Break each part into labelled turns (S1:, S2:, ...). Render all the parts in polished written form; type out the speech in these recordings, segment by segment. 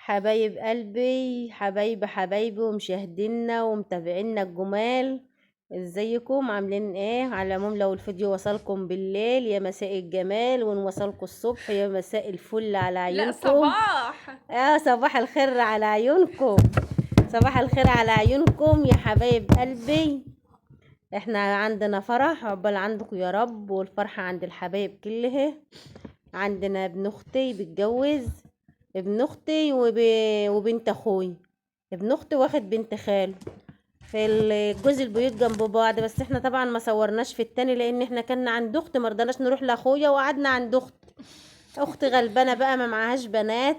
S1: حبايب قلبي، حبايبي ومشاهدينا ومتابعينا الجمال، ازيكم عاملين ايه؟ على العموم لو الفيديو وصلكم بالليل يا مساء الجمال، وان وصلكم الصبح يا مساء الفل على
S2: لا
S1: عيونكم.
S2: صباح.
S1: صباح الخير على عيونكم، صباح الخير على عيونكم يا حبايب قلبي. احنا عندنا فرح، عقبال عندكم يا رب، والفرحة عند الحبايب كلها. عندنا ابن اختي بيتجوز، ابن اختي وبنت اخوي. ابن اختي واخد بنت خاله في الجوز، البيوت جنب بعض، بس احنا طبعا ما صورناش في التاني لان احنا كنا عند اختي، مرضناش نروح لاخويا وقعدنا عند اختي غلبانه بقى ما معهاش بنات،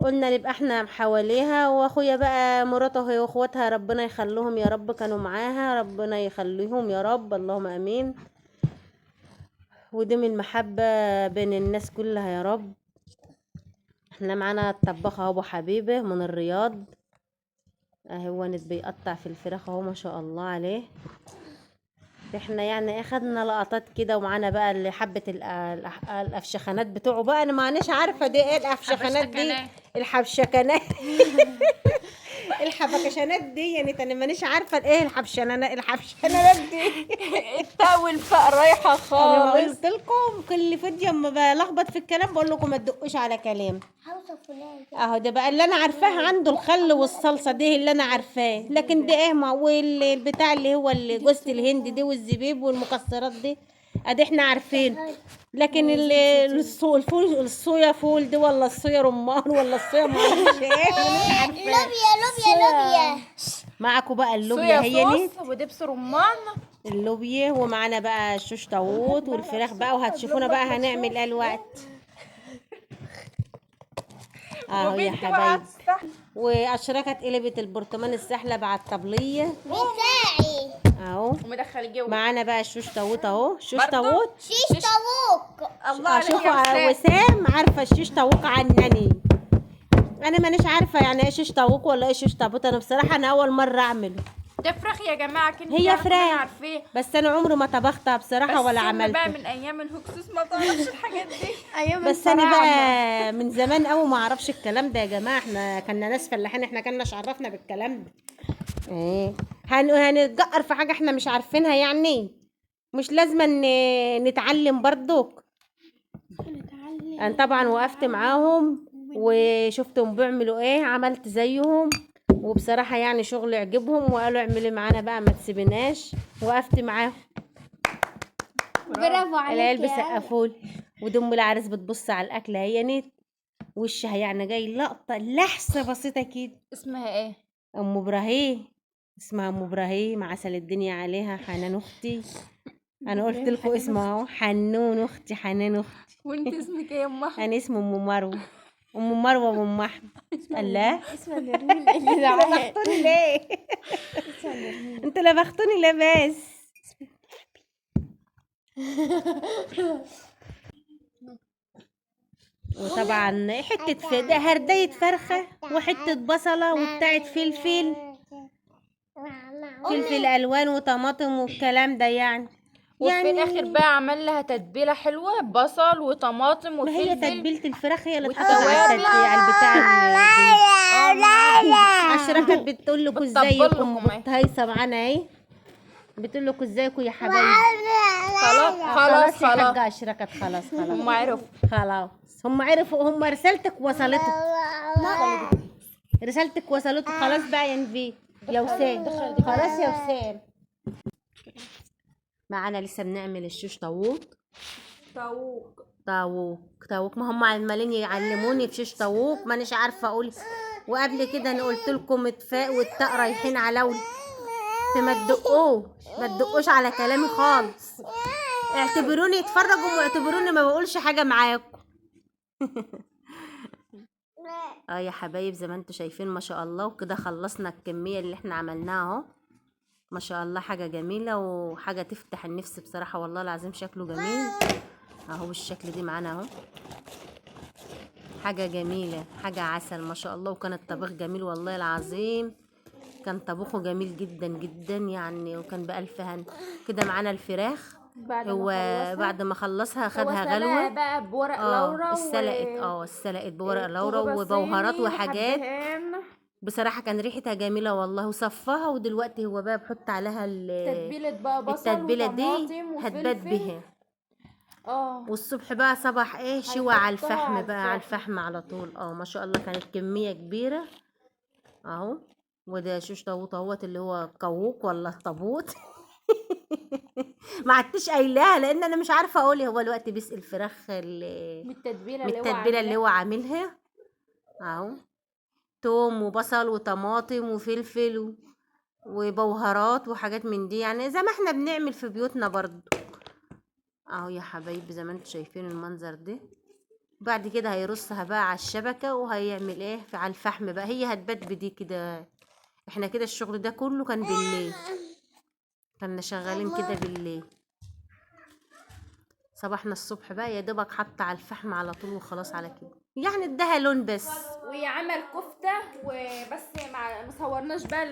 S1: قلنا نبقى احنا حواليها، واخويا بقى مراته هي واخواتها ربنا يخليهم يا رب، كانوا معاها ربنا يخليهم يا رب، اللهم امين. ودم المحبه بين الناس كلها يا رب. احنا معانا الطباخ اهو ابو حبيبه من الرياض، هو بيقطع في الفراخ اهو ما شاء الله عليه. احنا يعني اخدنا لقطات كده، ومعانا بقى اللي حبه الافشخانات بتوعه بقى، انا معناش عارفه دي ايه الافشخانات دي، الحبشكنات الحبكشانات دي، يعني انا مانيش عارفه ايه الحبشنانات دي
S2: التاء والفاء رايحه
S1: انا ما
S2: خالص.
S1: قلت لكم كل فيديو اما بلخبط في الكلام بقول لكم ما تدقوش على كلام. اهو ده بقى اللي انا عارفاه، عنده الخل والصلصه دي اللي انا عارفاه، لكن ده ايه ما والبتاع اللي هو جوز الهند دي والزبيب والمكسرات دي ادي احنا عارفين، لكن الفول، الصويا فول دي ولا الصويا رمان ولا الصويا ما اعرفش ايه أنا مش عارفه.
S3: لوبيا
S1: معاكم بقى اللوبيا،
S2: صويا
S1: هي نيت
S2: صوص ودبس رمان.
S1: اللوبيا، ومعانا بقى الشوش طاووط والفراخ بقى، وهتشوفونا بقى هنعمل ايه الوقت. اهو يا
S2: وبنتي وقعت
S1: حبايبي،
S2: تحت.
S1: واشركت قلبت البرطمان السحلب على الطبليه
S3: بتاعي
S1: اهو.
S2: ومدخل جوه
S1: معانا بقى الشوش طاووط اهو، شوش
S2: برضو؟
S1: طاووط.
S3: شيش طاووق.
S2: الله عليك
S1: شوفوا
S2: يا وسام.
S1: وسام عارفه الشيش طاووق عنني، انا مانيش عارفه يعني ايه شيش طاووق ولا ايه شيش طاووط، انا بصراحه انا اول مره اعمله.
S2: ده فراخ يا جماعه، كنت
S1: هي
S2: تعرفوا إن أنا
S1: فراخ
S2: عارفاه.
S1: بس انا عمري ما طبختها بصراحه
S2: بس
S1: ولا
S2: أمي بقى
S1: عملته،
S2: من ايام الهكسوس ما تعرفش الحاجات دي. ايام
S1: بس انا بقى من زمان قوي ما اعرفش الكلام ده يا جماعه، احنا كنا ناس فلاحين، احنا كناش عرفنا بالكلام ده. ايه هنتجقر في حاجه احنا مش عارفينها يعني، مش لازم نتعلم برضك. انا طبعا وقفت معاهم وشفتهم بيعملوا ايه، عملت زيهم، وبصراحه يعني شغل عجبهم وقالوا اعملي معانا بقى ما تسيبناش، وقفت معاهم.
S3: برافو
S1: العيال
S3: عليك يا
S1: بيسقفولي، ودم العريس بتبص على الاكله هي نيت، وشها يعني جاي لقطه لحسه بسيطه كده.
S2: اسمها ايه؟
S1: ام ابراهيم، اسمها ام ابراهيم، عسل الدنيا عليها، حنان اختي، انا قلت لكم اسمها اهو، حنون اختي، حنان اختي.
S2: وانت اسمك ايه يا ام احمد؟
S1: انا اسمي ام مروه، ام مروه وام احمد. الله
S3: اسمها نرمين اللي دعاها.
S1: لبختوني ليه
S3: اسمها نرمين.
S1: انتوا لبختوني ليه بس. وطبعا حته ده هرديه فرخه، وحته بصله، وبتاعت فلفل، فلفل الوان وطماطم والكلام ده يعني.
S2: وفي الاخر بقى عمل لها تتبيله حلوه، بصل وطماطم
S1: ما هي
S2: وفلفل.
S1: تتبيله الفراخ هي اللي اتحطت
S2: والتوابل.
S1: على البتاع اشركت بتقول لكم ازيكم،
S2: بتطبل لكم اهي.
S1: وبتهيصه معانا اهي، بتقول لكم ازيكم يا حبايبي.
S2: خلاص خلاص
S1: يا
S2: خلاص.
S1: حاجه اشركت، خلاص
S2: هم عرفوا.
S1: خلاص هم عرفوا، هم رسالتك وصلتك، رسالتك وصلتك خلاص بقى يا نبي يا وسام، خلاص يا وسام. معانا لسه بنعمل الشوش طاووق، طاووق ما هم عمالين يعلموني في شيش طاووق مانيش عارفه اقول، وقبل كده انا قلت لكم الفاء والتاء رايحين على ولي، فما تدقوش على كلامي خالص، اعتبروني اتفرجوا واعتبروني ما بقولش حاجه معاكم. يا حبايب زي ما انتوا شايفين ما شاء الله، وكده خلصنا الكميه اللي احنا عملناها اهو، ما شاء الله حاجه جميله وحاجه تفتح النفس بصراحه، والله العظيم شكله جميل اهو بالشكل دي معانا اهو، حاجه جميله، حاجه عسل ما شاء الله، وكان الطبيخ جميل والله العظيم، كان طبخه جميل جدا جدا يعني، وكان بألف هنا. كده معانا الفراخ
S2: بعد ما
S1: هو
S2: خلصها
S1: بعد ما خلصها
S2: هو
S1: خدها
S2: سلقها
S1: غلوة.
S2: بقى بورق
S1: اه
S2: لورا
S1: اتسلقت بورق لورا
S2: طوبة
S1: وبهارات
S2: صيني
S1: وحاجات.
S2: وحبهان
S1: بصراحة كان ريحتها جميلة والله، وصفاها ودلوقتي هو بقى بحط عليها
S2: تتبيلة بقى بصل
S1: التتبيلة دي
S2: وطماطم
S1: هتبات
S2: وفلفل.
S1: بها.
S2: اه
S1: والصبح بقى صباح ايه شوى على
S2: هيحطها
S1: الفحم
S2: على
S1: بقى، على
S2: الفحم.
S1: الفحم على طول. ما شاء الله كانت كمية كبيرة اهو. وده شوش طاووط اهوت اللي هو قووق ولا طابوت. ما عدتش قايلاها لان انا مش عارفه اقول. هو الوقت بيسقي الفراخ
S2: من التتبيلة
S1: من
S2: اللي هو
S1: التتبيله اللي هو
S2: عاملها.
S1: عاملها اهو. توم وبصل وطماطم وفلفل وبهارات وحاجات من دي، يعني زي ما احنا بنعمل في بيوتنا برضو اهو يا حبايبي، زي ما انتم شايفين المنظر ده. بعد كده هيرصها بقى على الشبكه وهيعمل ايه على الفحم بقى. هي هتبات بدي كده. احنا كده الشغل ده كله كان بالليل، كنا شغالين كده بالليل. صباحنا الصبح بقى يا دوبك حط على الفحم على طول وخلاص على كده، يعني اداها لون بس.
S2: وعمل كفتة وبس، ما صورناش بقى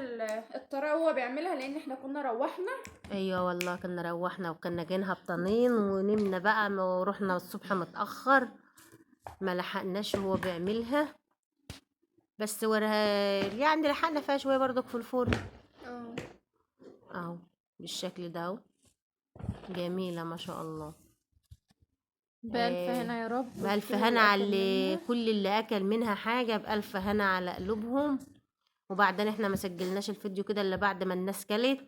S2: الطريقة هو بيعملها لان احنا كنا روحنا.
S1: ايوه والله كنا روحنا وكنا جايين هبطانين ونمنا بقى ورحنا الصبح متأخر، ما لحقناش هو بيعملها. بس وراها يعني لحقنا فيها شوية برضك في الفرن اهو بالشكل ده اهو. جميلة ما شاء الله.
S2: بألف هنا يا رب.
S1: بألف
S2: كل
S1: هنا
S2: اللي
S1: على
S2: أكل منها.
S1: كل اللي اكل منها حاجة، بألف هنا على قلوبهم. وبعدين احنا ما سجلناش الفيديو كده الا بعد ما الناس كلت.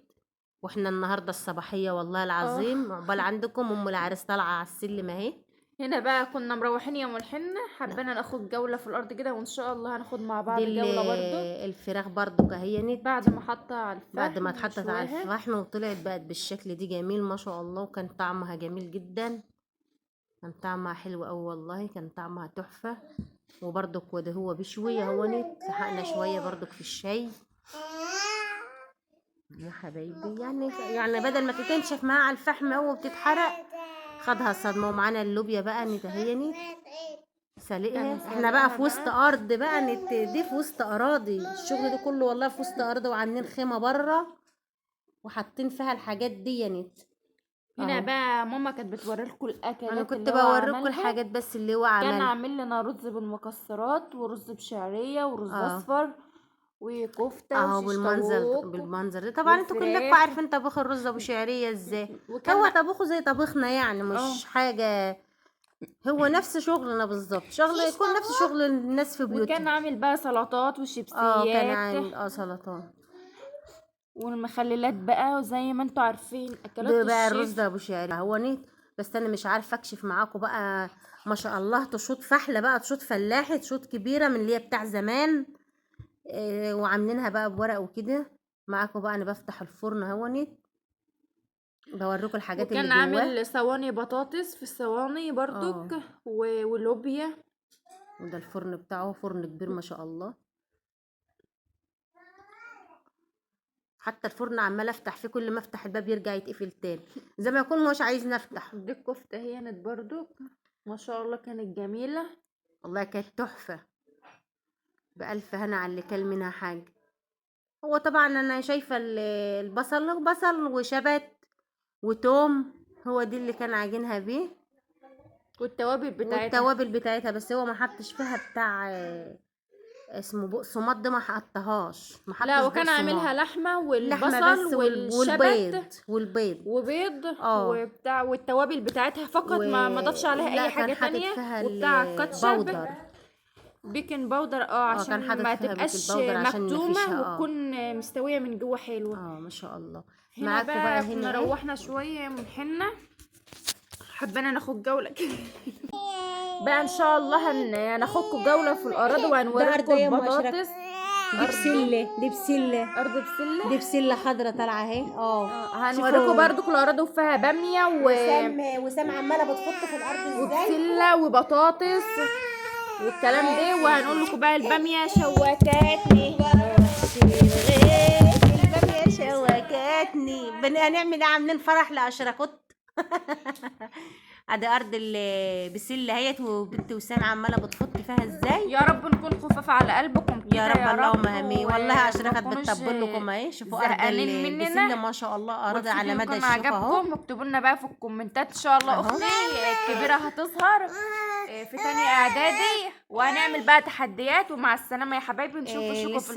S1: واحنا النهارده الصباحية والله العظيم عقبال عندكم ام العريس طالعة على السلم اهي.
S2: هنا بقى كنا مروحين يوم الحنة، حبينا ناخد جولة في الأرض كده، وإن شاء الله هناخد مع بعض
S1: دي
S2: جولة برضو
S1: الفراخ برضو كهينت
S2: بعد ما حطها على الفحم.
S1: بعد ما اتحطت على
S2: وشواها.
S1: الفحم وطلعت بقت بالشكل دي جميل ما شاء الله. وكان طعمها جميل جدا، كان طعمها حلو قوي والله، كان طعمها تحفة. وبرضك وده هو بشوية هو سحقنا شوية برضك في الشاي يا حبايبي. يعني بدل ما تتنشف معاها على الفحم هو بتتحرق، خدها صدمة. ومعانا اللوبيا بقى نتهيني سلقها. احنا بقى في وسط ارض بقى دي في وسط اراضي. الشغل ده كله والله في وسط ارض، وعاملين خيمة بره وحاطين فيها الحاجات دي
S2: هنا
S1: أهو.
S2: بقى ماما كانت بتوري لكم الأكلات
S1: انا كنت
S2: اللي هو
S1: بوريكم
S2: عملها.
S1: الحاجات بس اللي هو
S2: كان
S1: عملها.
S2: عامل لنا رز بالمكسرات ورز بشعرية ورز أصفر وكفتة
S1: اهو
S2: وشيش
S1: بالمنظر
S2: طاووق
S1: ده طبعا انتوا كلكم
S2: والفراخ.
S1: عارفين طبخ الرز ابو شعريه ازاي.
S2: وكان
S1: هو طبخه زي طبخنا يعني مش حاجه، هو نفس شغلنا بالظبط، يكون نفس شغل الناس في
S2: وكان
S1: بيوتهم.
S2: عامل بقى سلطات
S1: كان
S2: وشيبسيات
S1: عامل سلطات.
S2: والمخللات بقى زي ما انتوا عارفين اكلات
S1: ده بقى الرز
S2: الشيف.
S1: ده ابو شعريه هو بس انا مش عارفه اكشف معاكم بقى. ما شاء الله تشوط فحله بقى، تشوط فلاحه، تشوط كبيره من اللي هي بتاع زمان. وعاملينها بقى بورق وكده. معاكم بقى انا بفتح الفرن بوريكم الحاجات اللي
S2: وكان
S1: جواه.
S2: عامل صواني بطاطس في الصواني برضك ولوبيا.
S1: وده الفرن بتاعه فرن كبير ما شاء الله. حتى الفرن عمال افتح فيه، كل ما افتح الباب يرجع يتقفل تاني زي ما يكون مش عايزني افتح.
S2: دي الكفتة هي برضك ما شاء الله كانت جميلة
S1: والله كانت تحفة، بألف هنا على اللي كل منها حاجة. هو طبعا انا شايفة بصل وشبت وتوم، هو دي اللي كان عاجنها بيه. والتوابل بتاعتها بس هو ما حطش فيها بتاع اسمه بقسماط ده، ما حطهاش.
S2: لا وكان عاملها لحمة والبصل والشبت
S1: والبيض
S2: وبيض وبتاع، والتوابل بتاعتها فقط ما ضافش عليها اي حاجة تانية. وبتاع الكاتشب بيكنج باودر عشان ما تبقاش مكتومة وتكون مستوية من جوه حلوة.
S1: ما شاء الله.
S2: هنا بقى كنا روحنا شوية من حنة، حبينا ناخد جولة كده. بقى ان شاء الله هناخدكم جولة في الأراضي وهنوريكم البطاطس.
S1: دي بسلة
S2: أرض
S1: بسلة خضرة طالعة اهي.
S2: هنوريكم برضو الأراضي وفيها بامية
S1: وسام عمالة بتحط في الأرض ازاي،
S2: وبسلة وبطاطس والكلام ده. وهنقول لكم بقى البامية شوكاتني.
S1: البامية شوكاتني. هنعمل عاملين فرح لأشركوت. ادي ارض البسله اهيت، وبنت وسام عماله بتفط فيها ازاي.
S2: يا رب نكون خفاف على قلبكم كده
S1: يا رب اللهم امين. والله اشرفت
S2: ما تكونوش
S1: بتطبل لكم اهي. شوفوا ارض
S2: زهقانين مننا.
S1: البسله ما شاء الله اراضي على مدى
S2: يكون
S1: الشوف اهو.
S2: عجبكم اكتبوا لنا بقى في الكومنتات ان شاء الله.
S1: أهو.
S2: اختي الكبيره هتظهر في تاني اعدادي، وهنعمل بقى تحديات. ومع السلامه يا حبايبي، نشوفكم في